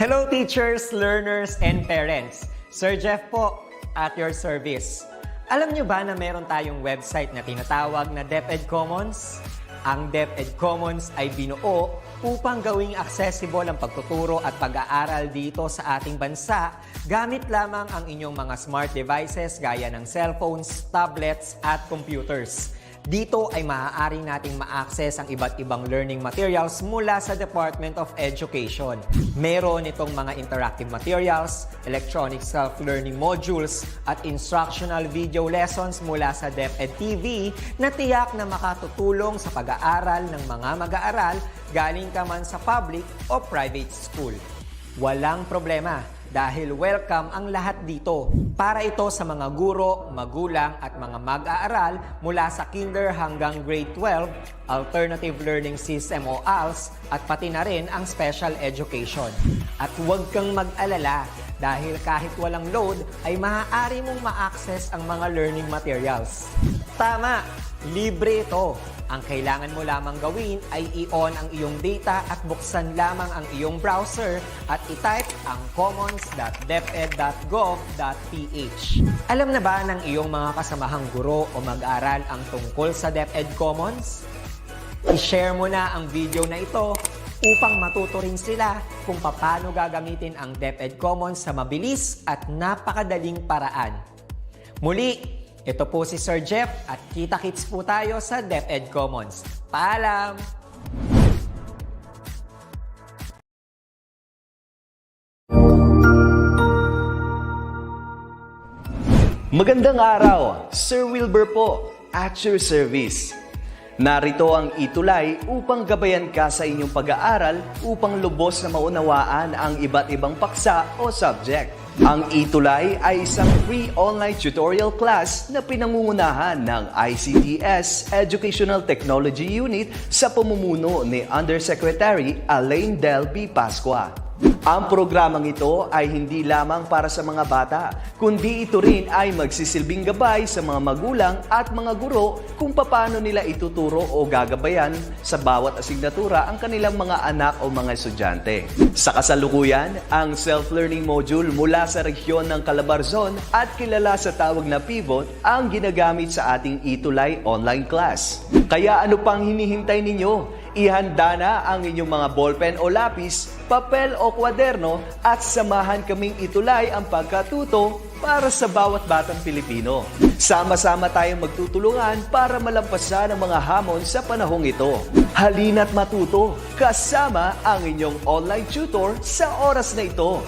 Hello teachers, learners, and parents. Sir Jeff po, at your service. Alam nyo ba na meron tayong website na tinatawag na DepEd Commons? Ang DepEd Commons ay binuo upang gawing accessible ang pagtuturo at pag-aaral dito sa ating bansa gamit lamang ang inyong mga smart devices gaya ng cellphones, tablets, at computers. Dito ay maaari nating ma-access ang iba't ibang learning materials mula sa Department of Education. Meron itong mga interactive materials, electronic self-learning modules, at instructional video lessons mula sa DepEd TV na tiyak na makatutulong sa pag-aaral ng mga mag-aaral galing ka man sa public o private school. Walang problema dahil welcome ang lahat dito. Para ito sa mga guro, magulang at mga mag-aaral mula sa kinder hanggang grade 12, alternative learning system o ALS, at pati na rin ang special education. At huwag kang mag-alala dahil kahit walang load ay maaari mong ma-access ang mga learning materials. Tama! Libre ito. Ang kailangan mo lamang gawin ay i-on ang iyong data at buksan lamang ang iyong browser at i-type ang commons.deped.gov.ph. Alam na ba ng iyong mga kasamahang guro o mag-aral ang tungkol sa DepEd Commons? I-share mo na ang video na ito upang matuto rin sila kung paano gagamitin ang DepEd Commons sa mabilis at napakadaling paraan. Muli, ito po si Sir Jeff at kita-kits po tayo sa DepEd Commons. Paalam! Magandang araw! Sir Wilbur po, at your service. Narito ang ETUlay upang gabayan ka sa inyong pag-aaral upang lubos na maunawaan ang iba't ibang paksa o subject. Ang ETUlay ay isang free online tutorial class na pinangungunahan ng DepEd Educational Technology Unit sa pamumuno ni Undersecretary Elaine Del B. Pascua. Ang programang ito ay hindi lamang para sa mga bata, kundi ito rin ay magsisilbing gabay sa mga magulang at mga guro kung paano nila ituturo o gagabayan sa bawat asignatura ang kanilang mga anak o mga estudyante. Sa kasalukuyan, ang self-learning module mula sa rehiyon ng Calabarzon at kilala sa tawag na pivot ang ginagamit sa ating ETUlay online class. Kaya ano pang hinihintay ninyo? Ihanda na ang inyong mga ballpen o lapis, papel o kwaderno at samahan kaming itulay ang pagkatuto para sa bawat batang Pilipino. Sama-sama tayong magtutulungan para malampasan ang mga hamon sa panahong ito. Halina't matuto kasama ang inyong online tutor sa oras na ito.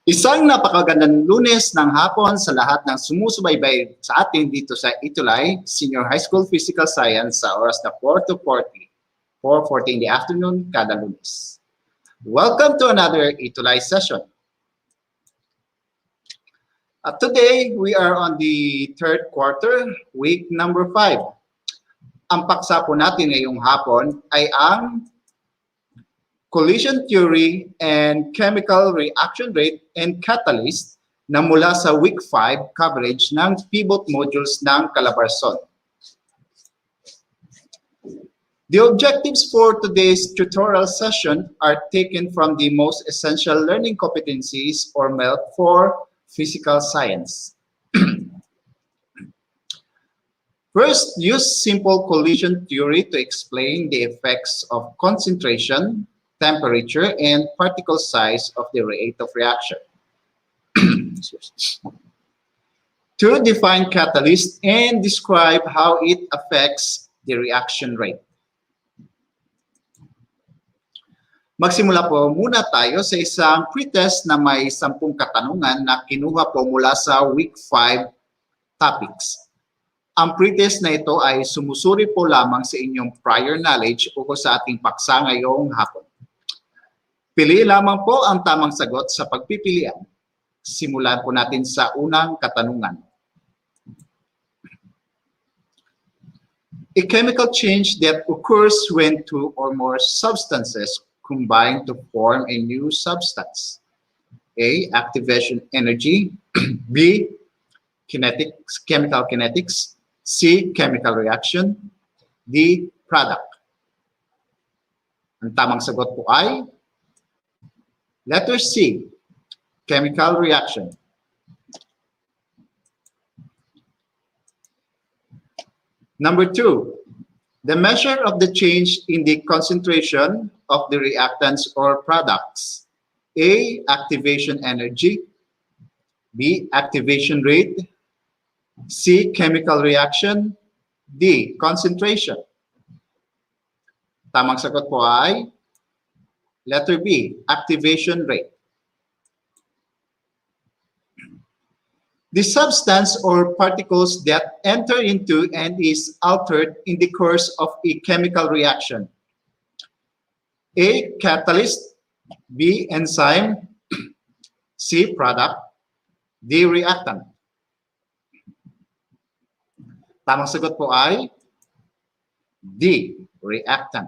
Isang napakagandang Lunes ng hapon sa lahat ng sumusubaybay sa atin dito sa ETUlay Senior High School Physical Science sa oras na 4 to 40, 4:40 in the afternoon kada Lunes. Welcome to another ETUlay session. Today, we are on the third quarter, week number 5. Ang paksa po natin ngayong hapon ay ang collision theory and chemical reaction rate and catalyst na mula sa week 5 coverage ng pivot modules ng Calabarzon. The objectives for today's tutorial session are taken from the most essential learning competencies or MELC for physical science. First, use simple collision theory to explain the effects of concentration, temperature, and particle size of the rate of reaction. To define catalyst and describe how it affects the reaction rate. Magsimula po muna tayo sa isang pretest na may 10 katanungan na kinuha po mula sa week 5 topics. Ang pretest na ito ay sumusuri po lamang sa inyong prior knowledge o sa ating paksa ngayong hapon. Pili lamang po ang tamang sagot sa pagpipilian. Simulan po natin sa unang katanungan. A chemical change that occurs when two or more substances combine to form a new substance. A. Activation energy. B. chemical kinetics, C, chemical reaction, D, product. Ang tamang sagot po ay letter C, chemical reaction. Number 2, the measure of the change in the concentration of the reactants or products. A, activation energy, B, activation rate, C, chemical reaction, D, concentration. Tamang sagot po ay letter B, activation rate. The substance or particles that enter into and is altered in the course of a chemical reaction. A, catalyst, B, enzyme, C, product, D, reactant. Tamang sagot po ay D, reactant.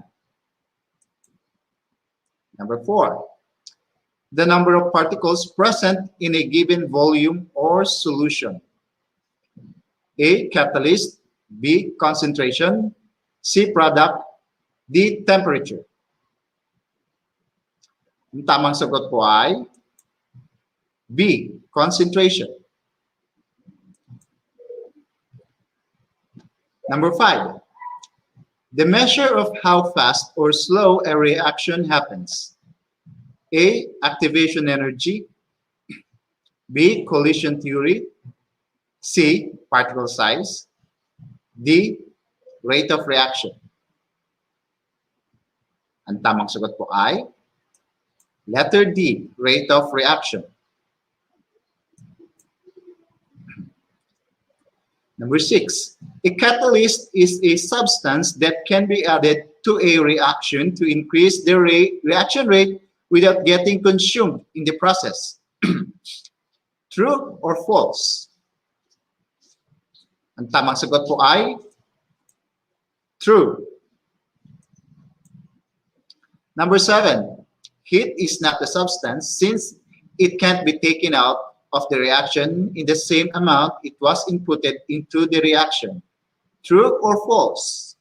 Number 4, the number of particles present in a given volume or solution. A, catalyst, B, concentration, C, product, D, temperature. Ang tamang sagot po ay B, concentration. Number 5, the measure of how fast or slow a reaction happens. A, activation energy, B, collision theory, C, particle size, D, rate of reaction. Ang tamang sagot po ay letter D, rate of reaction. Number 6, a catalyst is a substance that can be added to a reaction to increase the reaction rate without getting consumed in the process. True or false? Ang tamang sagot po ay true. Number 7, heat is not a substance since it can't be taken out of the reaction in the same amount it was inputted into the reaction. True or false?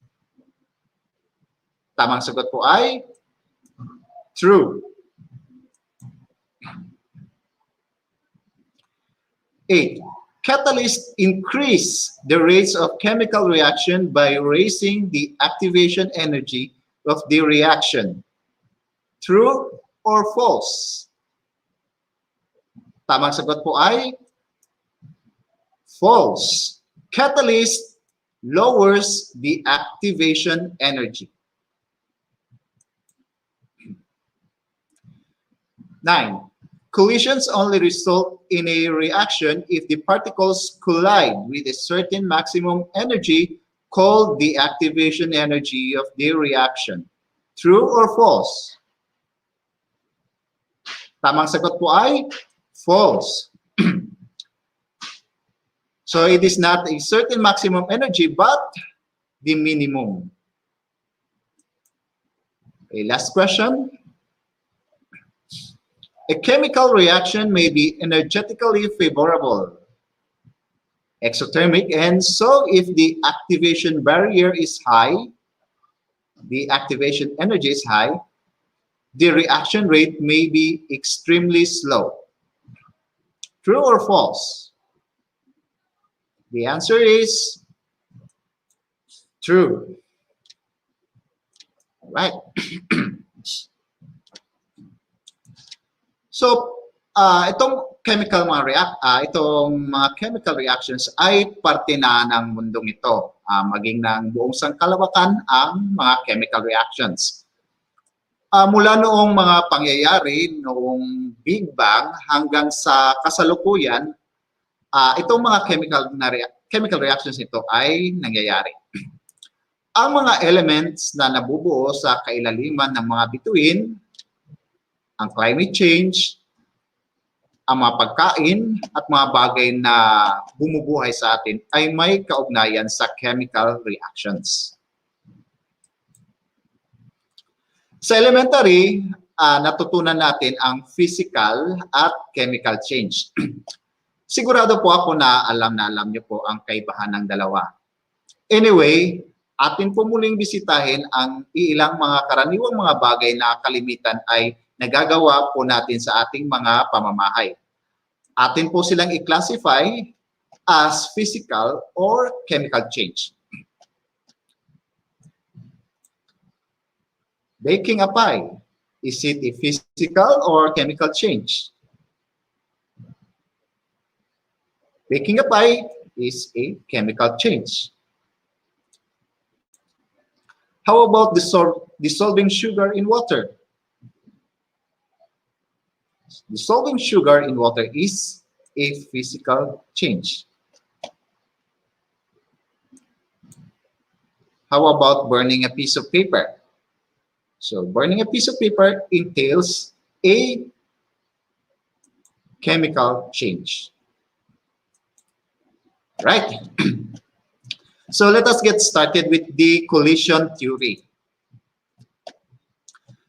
Tamang sagot po ay true. 8, catalysts increase the rates of chemical reaction by raising the activation energy of the reaction. True or false? Tamang sagot po ay false. Catalyst lowers the activation energy. 9, collisions only result in a reaction if the particles collide with a certain maximum energy called the activation energy of the reaction. True or false? Tamang sagot po ay false. So it is not a certain maximum energy but the minimum. Okay, last question. A chemical reaction may be energetically favorable, exothermic, and so if the activation barrier is high, the activation energy is high, the reaction rate may be extremely slow. True or false? The answer is true. All right. So, itong chemical chemical reactions ay parte na ng mundong ito, maging ng buong sangkalawakan ang mga chemical reactions. Mula noong mga pangyayari noong Big Bang hanggang sa kasalukuyan, itong mga chemical reactions nito ay nangyayari. Ang mga elements na nabubuo sa kailaliman ng mga bituin, ang climate change, ang mga pagkain at mga bagay na bumubuhay sa atin ay may kaugnayan sa chemical reactions. Sa elementary, natutunan natin ang physical at chemical change. Sigurado po ako na alam niyo po ang kaibahan ng dalawa. Anyway, atin po muling bisitahin ang ilang mga karaniwang mga bagay na kalimitan ay nagagawa po natin sa ating mga pamamahay. Atin po silang i-classify as physical or chemical change. Baking a pie, is it a physical or chemical change? Baking a pie is a chemical change. How about dissolving sugar in water? Dissolving sugar in water is a physical change. How about burning a piece of paper? So burning a piece of paper entails a chemical change. Right. So let us get started with the collision theory.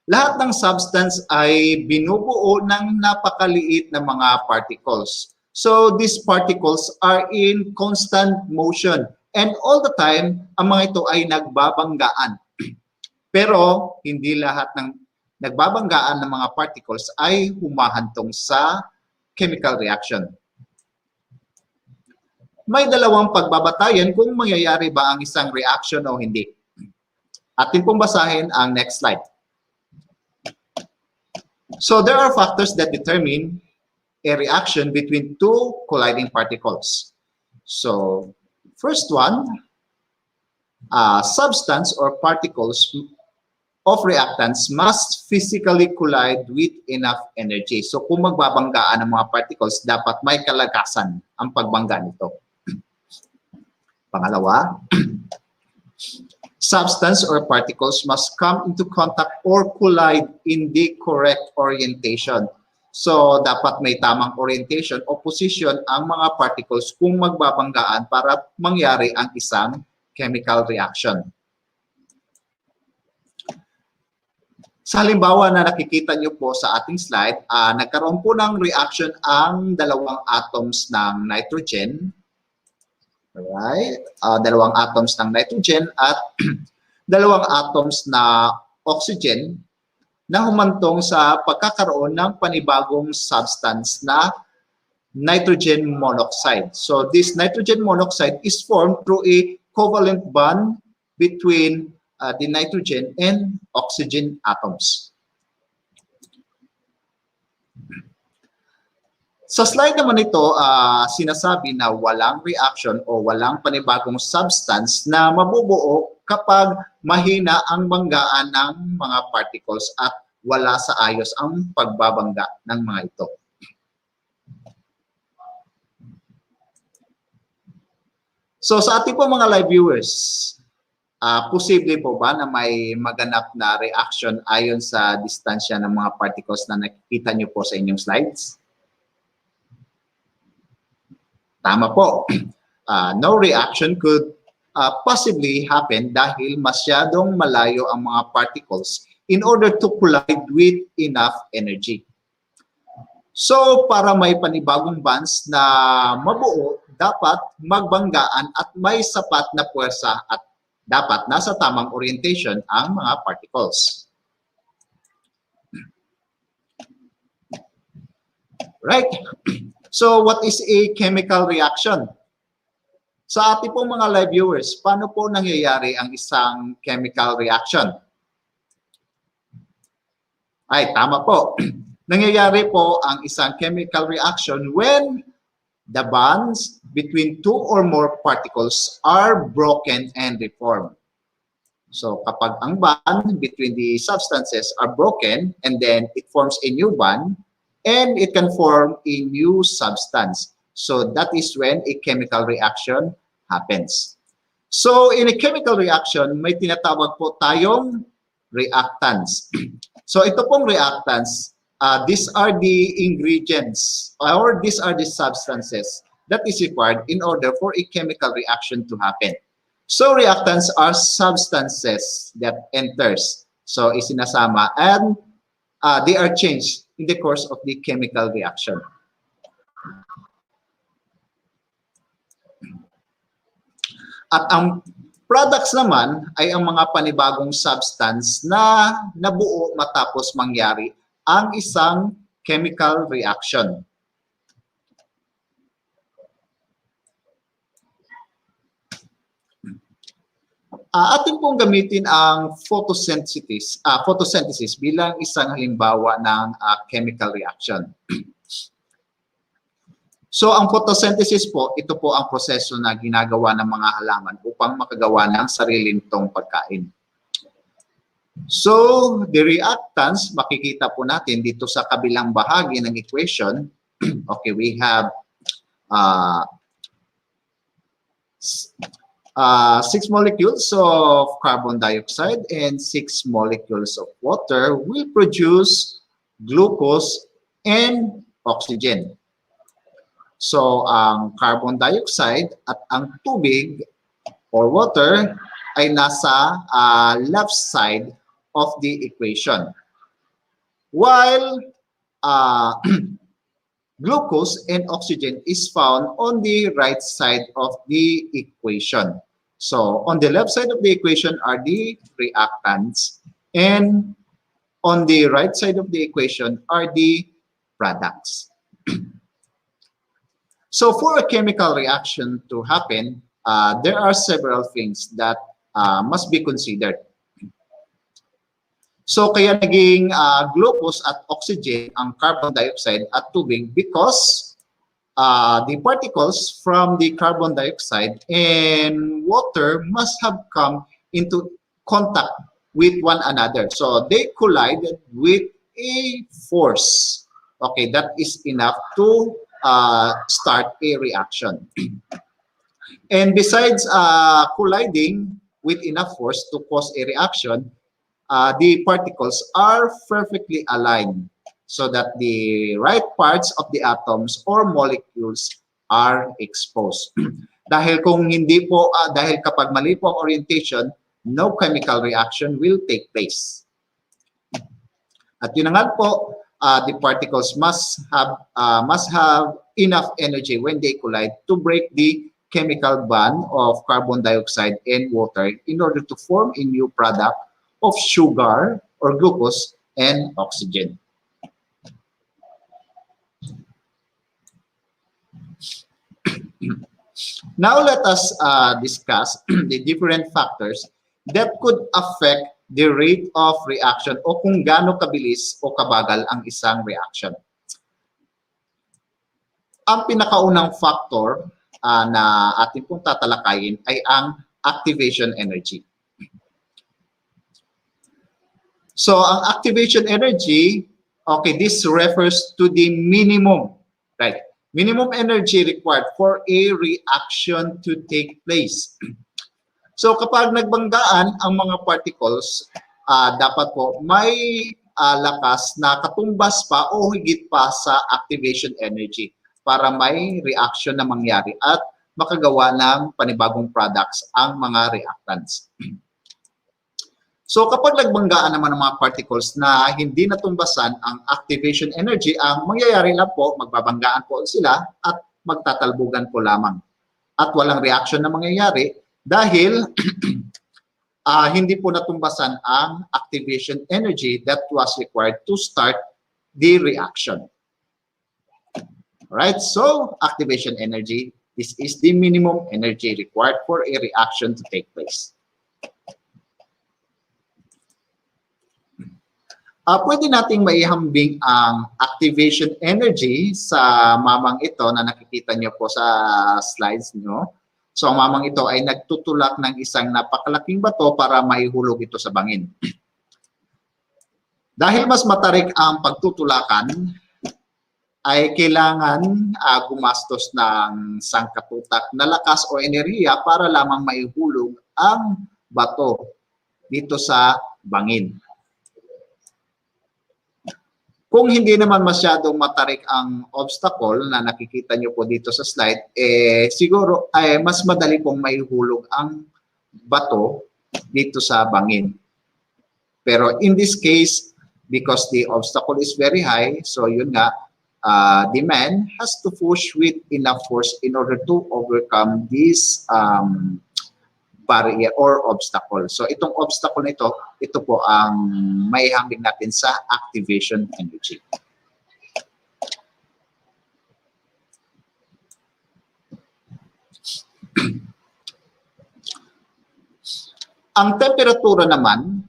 Lahat ng substance ay binubuo ng napakaliit na mga particles. So these particles are in constant motion and all the time, ang mga ito ay nagbabanggaan. Pero hindi lahat ng nagbabanggaan ng mga particles ay humahantong sa chemical reaction. May dalawang pagbabatayan kung mangyayari ba ang isang reaction o hindi. Atin pong basahin ang next slide. So there are factors that determine a reaction between two colliding particles. So first one, substance or particles of reactants must physically collide with enough energy. So kung magbabanggaan ng mga particles, dapat may kalagasan ang pagbangga nito. Pangalawa, substance or particles must come into contact or collide in the correct orientation. So, dapat may tamang orientation o position ang mga particles kung magbabanggaan para mangyari ang isang chemical reaction. Sa halimbawa na nakikita nyo po sa ating slide, nagkaroon po ng reaction ang dalawang atoms ng nitrogen. Right? Dalawang atoms ng nitrogen at dalawang atoms na oxygen na humantong sa pagkakaroon ng panibagong substance na nitrogen monoxide. So this nitrogen monoxide is formed through a covalent bond between the nitrogen and oxygen atoms. Sa slide naman ito, sinasabi na walang reaction o walang panibagong substance na mabubuo kapag mahina ang banggaan ng mga particles at wala sa ayos ang pagbabangga ng mga ito. So sa ating po mga live viewers, posible po ba na may maganap na reaction ayon sa distansya ng mga particles na nakikita nyo po sa inyong slides? Tama po. No reaction could possibly happen dahil masyadong malayo ang mga particles in order to collide with enough energy. So, para may panibagong bonds na mabuo, dapat magbanggaan at may sapat na puwersa at dapat nasa tamang orientation ang mga particles. Right? So, what is a chemical reaction? Sa ating pong mga live viewers, paano po nangyayari ang isang chemical reaction? Ay, tama po. Nangyayari po ang isang chemical reaction when the bonds between two or more particles are broken and reformed. So, kapag ang bond between the substances are broken and then it forms a new bond, and it can form a new substance. So that is when a chemical reaction happens. So in a chemical reaction, may tinatawag po tayong reactants. So ito pong reactants, these are the ingredients or these are the substances that is required in order for a chemical reaction to happen. So reactants are substances that enters. So isinasama and they are changed in the course of the chemical reaction. At ang products naman ay ang mga panibagong substance na nabuo matapos mangyari ang isang chemical reaction. Atin pong gamitin ang photosynthesis bilang isang halimbawa ng chemical reaction. So ang photosynthesis po, ito po ang proseso na ginagawa ng mga halaman upang makagawa ng sarili nitong pagkain. So the reactants, makikita po natin dito sa kabilang bahagi ng equation. Okay, we have 6 molecules of carbon dioxide and 6 molecules of water will produce glucose and oxygen. So, ang carbon dioxide at ang tubig or water ay nasa left side of the equation. While glucose and oxygen is found on the right side of the equation. So, on the left side of the equation are the reactants, and on the right side of the equation are the products. So, for a chemical reaction to happen, there are several things that must be considered. So, kaya naging glucose at oxygen ang carbon dioxide at tubig because the particles from the carbon dioxide and water must have come into contact with one another. So, they collided with a force. Okay, that is enough to start a reaction. And besides colliding with enough force to cause a reaction, the particles are perfectly aligned so that the right parts of the atoms or molecules are exposed. Dahil kung hindi po, dahil kapag mali po ang orientation, no chemical reaction will take place. At yun na nga po, the particles must have enough energy when they collide to break the chemical bond of carbon dioxide and water in order to form a new product of sugar or glucose and oxygen. Now let us discuss the different factors that could affect the rate of reaction o kung gaano kabilis o kabagal ang isang reaction. Ang pinakaunang factor na ating pong tatalakayin ay ang activation energy. So, ang activation energy, okay, this refers to the minimum, right? Minimum energy required for a reaction to take place. So, kapag nagbanggaan ang mga particles, dapat po may lakas na katumbas pa o higit pa sa activation energy para may reaction na mangyari at makagawa ng panibagong products ang mga reactants. So kapag nagbanggaan naman ng mga particles na hindi natumbasan ang activation energy, ang mangyayari lang po, magbabanggaan po sila at magtatalbugan po lamang. At walang reaction na mangyayari dahil hindi po natumbasan ang activation energy that was required to start the reaction. Alright, so activation energy, this is the minimum energy required for a reaction to take place. Pwede nating maihambing ang activation energy sa mamang ito na nakikita nyo po sa slides nyo. So, ang mamang ito ay nagtutulak ng isang napakalaking bato para maihulog ito sa bangin. Dahil mas matarik ang pagtutulakan, ay kailangan gumastos ng sangkatutak na lakas o enerhiya para lamang maihulog ang bato dito sa bangin. Kung hindi naman masyadong matarik ang obstacle na nakikita nyo po dito sa slide, siguro ay mas madali pong maihulog ang bato dito sa bangin. Pero in this case, because the obstacle is very high, so yun nga, the man has to push with enough force in order to overcome this barrier or obstacle. So itong obstacle na ito po ang maihambing natin sa activation energy. Ang temperatura naman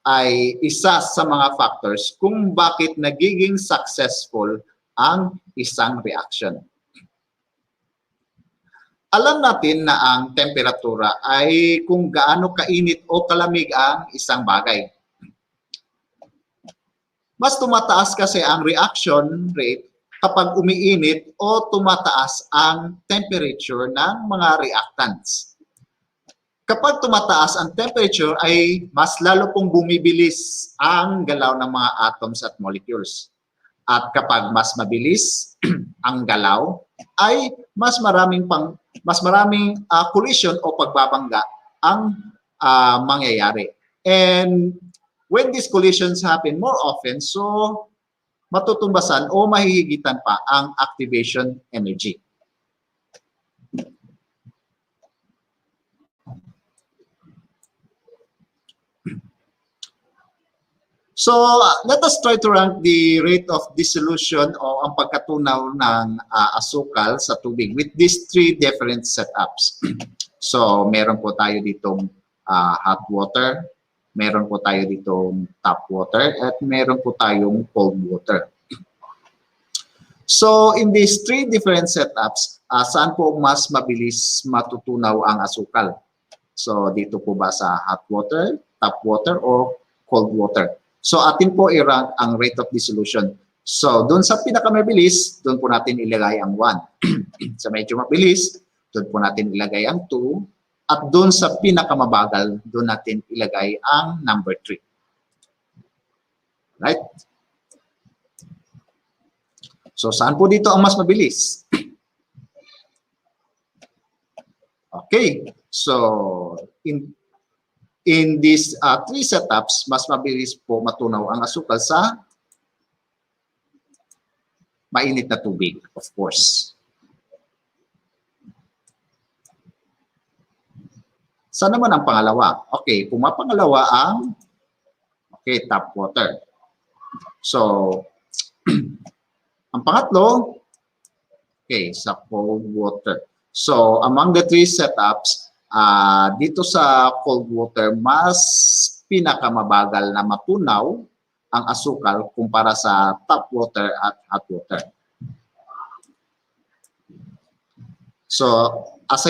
ay isa sa mga factors kung bakit nagiging successful ang isang reaction. Alam natin na ang temperatura ay kung gaano kainit o kalamig ang isang bagay. Mas tumataas kasi ang reaction rate kapag umiinit o tumataas ang temperature ng mga reactants. Kapag tumataas ang temperature ay mas lalo pong bumibilis ang galaw ng mga atoms at molecules. At kapag mas mabilis ang galaw ay mas maraming collision o pagbabangga ang mangyayari. And when these collisions happen more often, so matutumbasan o mahihigitan pa ang activation energy. So, let us try to rank the rate of dissolution o ang pagkatunaw ng asukal sa tubig with these three different setups. So, meron po tayo ditong hot water, meron po tayo ditong tap water, at meron po tayong cold water. So, in these three different setups, saan po mas mabilis matutunaw ang asukal? So, dito po ba sa hot water, tap water, or cold water? So, atin po i-rank ang rate of dissolution. So, doon sa pinakamabilis, doon po natin ilagay ang 1. Sa medyo mabilis, doon po natin ilagay ang 2. At doon sa pinakamabagal, doon natin ilagay ang number 3. Right? So, saan po dito ang mas mabilis? Okay. So, in these three setups, mas mabilis po matunaw ang asukal sa mainit na tubig, of course. Saan naman ang pangalawa? Okay, pumapangalawa ang tap water. So, ang pangatlo, sa cold water. So, among the three setups, dito sa cold water, mas pinakamabagal na matunaw ang asukal kumpara sa tap water at hot water. So, as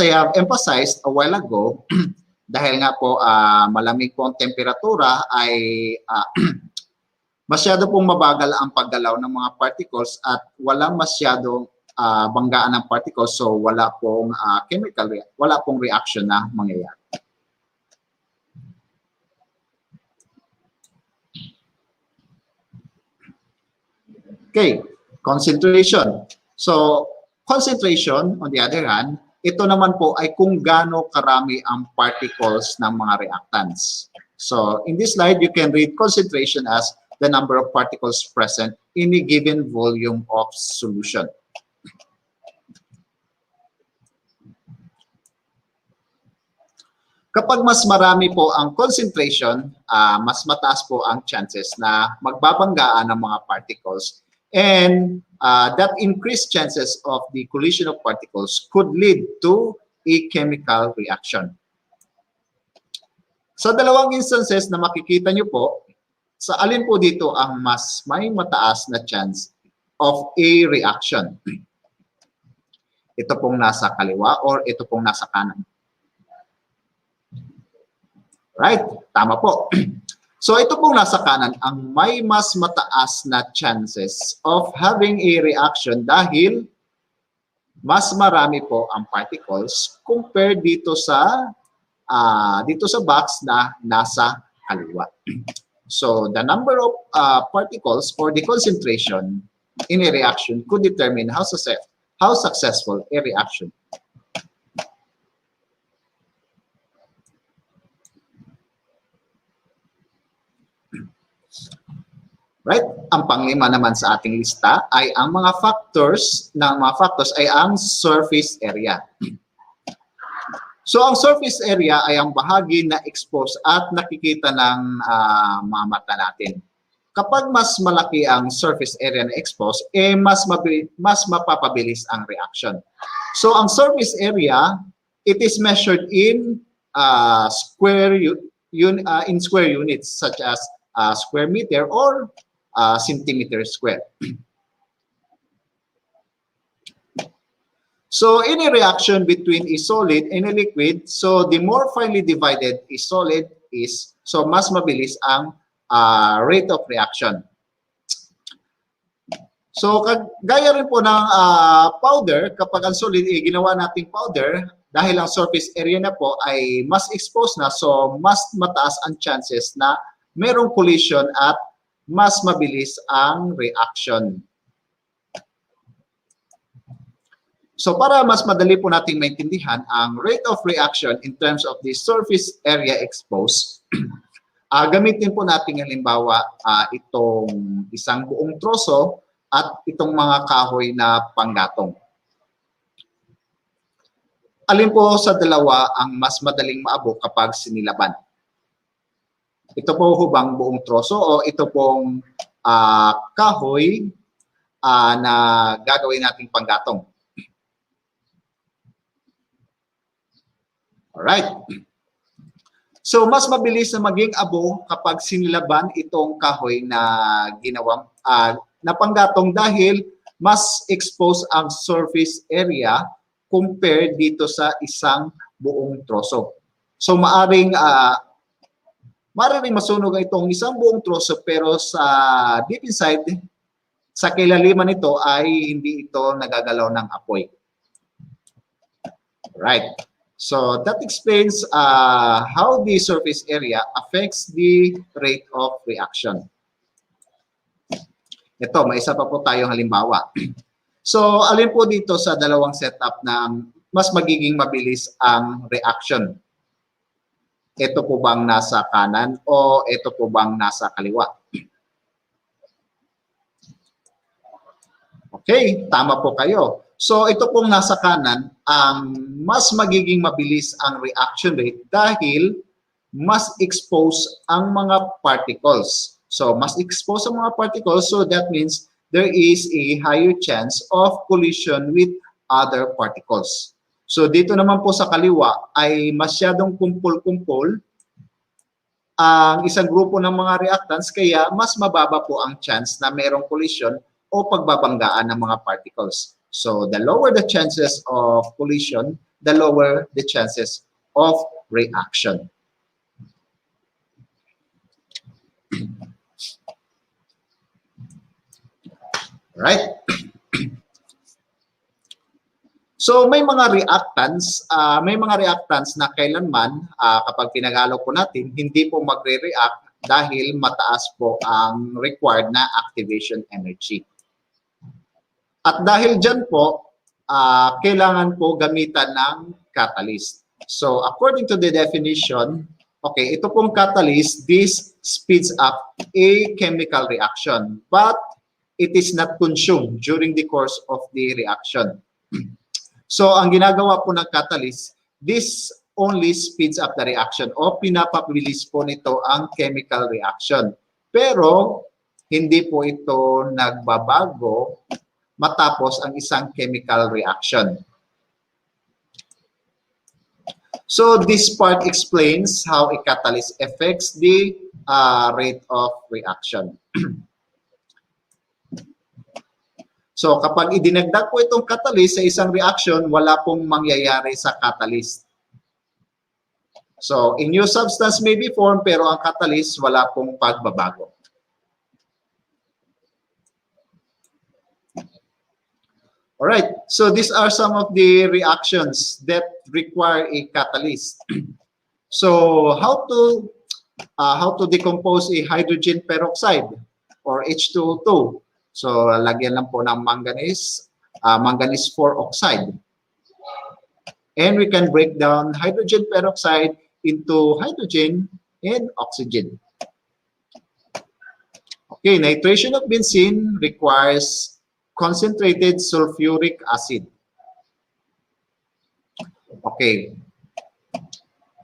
I have emphasized a while ago, dahil nga po malamig po ang temperatura, ay masyado pong mabagal ang paggalaw ng mga particles at walang masyadong banggaan ng particles, so wala pong wala pong reaction na mangyayari. Okay, concentration. So, concentration, on the other hand, ito naman po ay kung gaano karami ang particles ng mga reactants. So, in this slide, you can read concentration as the number of particles present in a given volume of solution. Kapag mas marami po ang concentration, mas mataas po ang chances na magbabanggaan ng mga particles, and that increased chances of the collision of particles could lead to a chemical reaction. Sa dalawang instances na makikita nyo po, sa alin po dito ang mas may mataas na chance of a reaction? Ito pong nasa kaliwa or ito pong nasa kanan? Right? Tama po. So ito pong nasa kanan ang may mas mataas na chances of having a reaction dahil mas marami po ang particles compared dito sa box na nasa kaliwa. So the number of particles or the concentration in a reaction could determine how successful a reaction. Right? Ang panglima naman sa ating lista ay ang mga factors ay ang surface area. So ang surface area ay ang bahagi na exposed at nakikita ng mga mata natin. Kapag mas malaki ang surface area na exposed, mas mapapabilis ang reaction. So ang surface area, it is measured in square units such as square meter or centimeter square. So any reaction between a solid and a liquid, so the more finely divided a solid is, so mas mabilis ang rate of reaction. So gaya rin po ng powder, kapag ang solid ginawa nating powder, dahil ang surface area na po ay mas exposed na, so mas mataas ang chances na merong collision at mas mabilis ang reaction. So para mas madali po nating maintindihan ang rate of reaction in terms of the surface area exposed, gamitin po natin halimbawa itong isang buong troso at itong mga kahoy na panggatong. Alin po sa dalawa ang mas madaling maabot kapag sinilaban? Ito po hubang buong troso o ito pong kahoy na gagawin nating panggatong? Alright. So, mas mabilis na maging abo kapag sinilaban itong kahoy na ginawang na panggatong dahil mas exposed ang surface area compared dito sa isang buong troso. So, maaring masunog itong isang buong troso pero sa deep inside, sa kilaliman nito ay hindi ito nagagalaw ng apoy. Right. So that explains how the surface area affects the rate of reaction. Ito, may isa pa po tayong halimbawa. So alin po dito sa dalawang setup na mas magiging mabilis ang reaction? Ito po bang nasa kanan o ito po bang nasa kaliwa? Okay, tama po kayo. So ito pong nasa kanan, ang mas magiging mabilis ang reaction rate dahil mas exposed ang mga particles. So mas exposed ang mga particles, so that means there is a higher chance of collision with other particles. So dito naman po sa kaliwa ay masyadong kumpul-kumpul ang isang grupo ng mga reactants, kaya mas mababa po ang chance na merong collision o pagbabanggaan ng mga particles. So the lower the chances of collision, the lower the chances of reaction. Right? So may mga reactants na kailanman kapag pinag-halo po natin, hindi po magre-react dahil mataas po ang required na activation energy. At dahil dyan po, kailangan po gamitan ng catalyst. So according to the definition, okay, ito pong catalyst, this speeds up a chemical reaction, but it is not consumed during the course of the reaction. So ang ginagawa po ng catalyst, this only speeds up the reaction o pinapabilis po nito ang chemical reaction. Pero hindi po ito nagbabago matapos ang isang chemical reaction. So this part explains how a catalyst affects the rate of reaction. So kapag idinagdag po itong catalyst sa isang reaction, wala pong mangyayari sa catalyst. So a new substance may be formed pero ang catalyst wala pong pagbabago. Alright, so these are some of the reactions that require a catalyst. So how to decompose a hydrogen peroxide or H2O2? So lagyan lang po ng manganese 4 oxide. And we can break down hydrogen peroxide into hydrogen and oxygen. Okay, nitration of benzene requires concentrated sulfuric acid. Okay.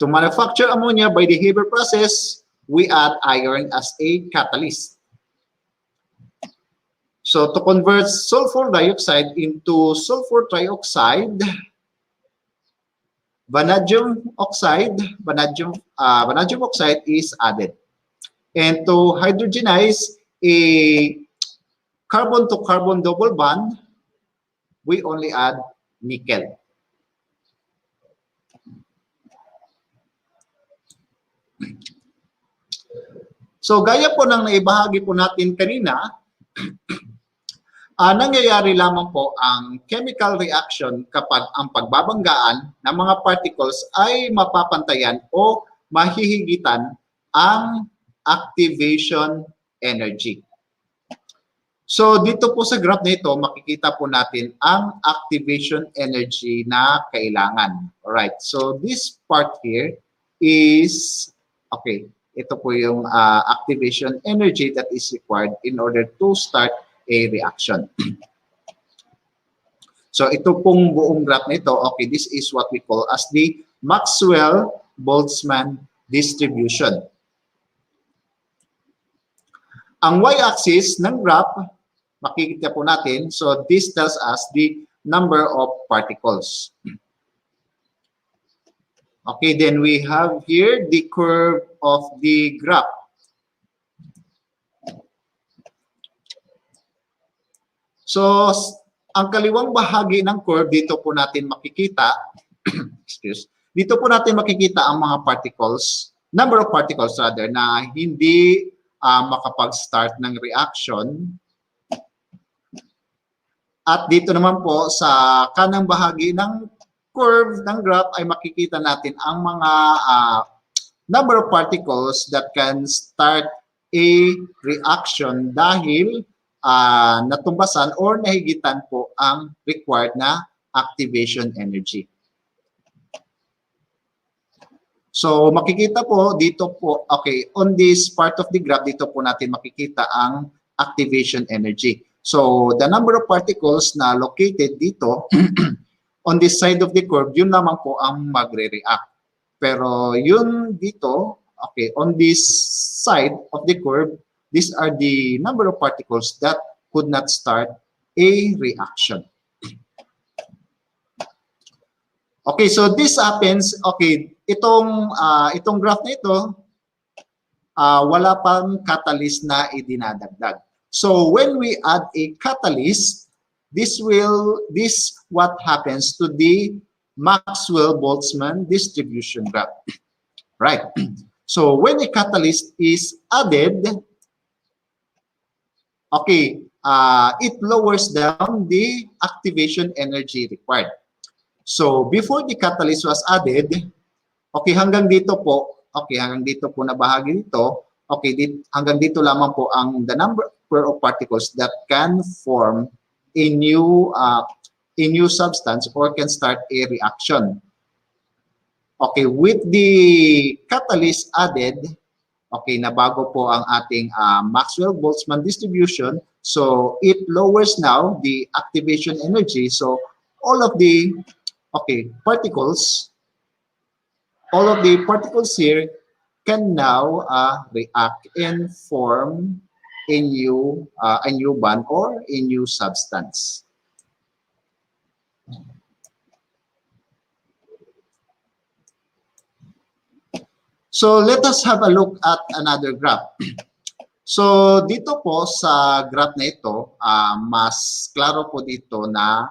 To manufacture ammonia by the Haber process, we add iron as a catalyst. So to convert sulfur dioxide into sulfur trioxide, vanadium oxide is added. And to hydrogenize a carbon-to-carbon double bond, we only add nickel. So gaya po ng naibahagi po natin kanina, nangyayari lamang po ang chemical reaction kapag ang pagbabanggaan ng mga particles ay mapapantayan o mahihigitan ang activation energy. So dito po sa graph na ito, makikita po natin ang activation energy na kailangan. Alright, so this part here is, okay, ito po yung activation energy that is required in order to start a reaction. So ito pong buong graph na ito, okay, this is what we call as the Maxwell-Boltzmann distribution. Ang y-axis ng graph, makikita po natin, so this tells us the number of particles. Okay, then we have here the curve of the graph. So, ang kaliwang bahagi ng curve, dito po natin makikita, dito po natin makikita ang mga particles, number of particles rather, na hindi makapag-start ng reaction. At dito naman po sa kanang bahagi ng curve ng graph ay makikita natin ang mga number of particles that can start a reaction dahil natumbasan or nahigitan po ang required na activation energy. So makikita po dito po, okay, on this part of the graph, dito po natin makikita ang activation energy. So the number of particles na located dito on this side of the curve, yun naman po ang magre-react. Pero yun dito, okay, on this side of the curve, these are the number of particles that could not start a reaction. Okay, so this happens, okay, itong graph na ito, wala pang catalyst na idinadagdag. So when we add a catalyst, this what happens to the Maxwell-Boltzmann distribution graph. Right. So when a catalyst is added, okay, it lowers down the activation energy required. So before the catalyst was added, okay, hanggang dito po na bahagi dito, okay, hanggang dito lamang po ang the number of particles that can form a new substance or can start a reaction. Okay, with the catalyst added, okay, nabago po ang ating Maxwell-Boltzmann distribution. So it lowers now the activation energy. So all of the particles here can now react and form a new bond or a new substance. So let us have a look at another graph. So dito po sa graph na ito, mas klaro po dito na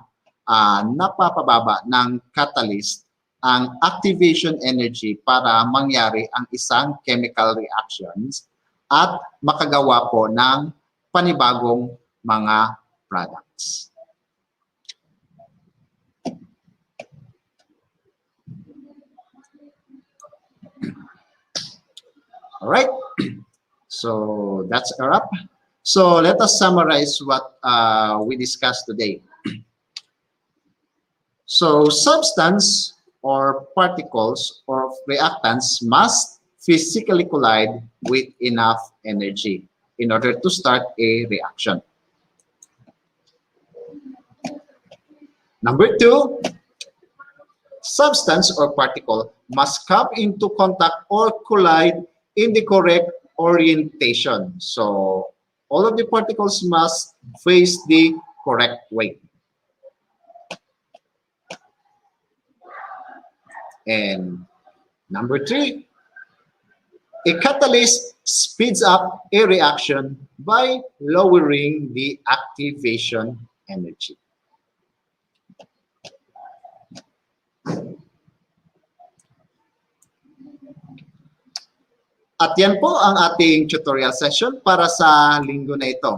napapababa ng catalyst ang activation energy para mangyari ang isang chemical reactions at makagawa po ng panibagong mga products. All right, so that's a wrap. So let us summarize what we discussed today. So substance or particles or reactants must physically collide with enough energy in order to start a reaction. Number two, substance or particle must come into contact or collide in the correct orientation. So all of the particles must face the correct way. And number 3, a catalyst speeds up a reaction by lowering the activation energy. At yan po ang ating tutorial session para sa linggo na ito.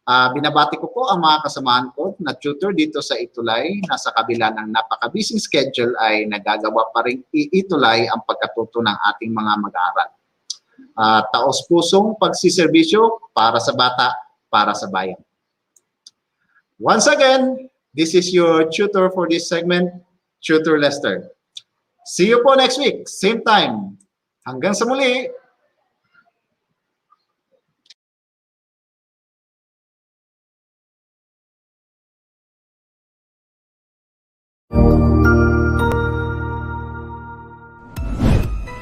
Binabati ko po ang mga kasamahan ko na tutor dito sa ETUlay na sa kabila ng napaka-busy schedule ay nagagawa pa rin ETUlay ang pagkatuto ng ating mga mag-aaral. Taos-pusong pagsiservisyo para sa bata, para sa bayan. Once again, this is your tutor for this segment, Tutor Lester. See you po next week, same time. Hanggang sa muli!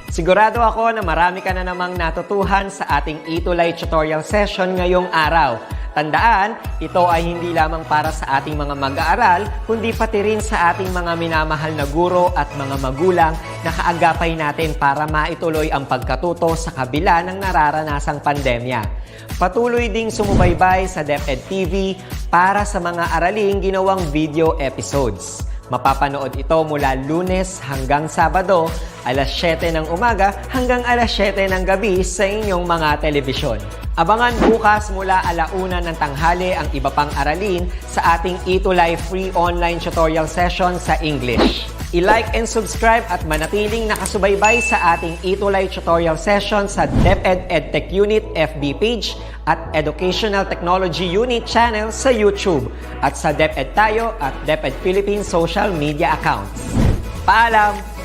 Sigurado ako na marami ka na namang natutuhan sa ating ETUlay tutorial session ngayong araw. Tandaan, ito ay hindi lamang para sa ating mga mag-aaral, kundi pati rin sa ating mga minamahal na guro at mga magulang na kaagapay natin para maituloy ang pagkatuto sa kabila ng nararanasang pandemya. Patuloy ding sumubaybay sa DepEd TV para sa mga araling ginawang video episodes. Mapapanood ito mula Lunes hanggang Sabado, alas 7 ng umaga hanggang alas 7 ng gabi sa inyong mga telebisyon. Abangan bukas mula 1:00 ng tanghali ang iba pang aralin sa ating ETUlay free online tutorial session sa English. I-like and subscribe at manatiling nakasubaybay sa ating ETUlay tutorial session sa DepEd Edtech Unit FB page at Educational Technology Unit channel sa YouTube at sa DepEd Tayo at DepEd Philippines social media accounts. Paalam!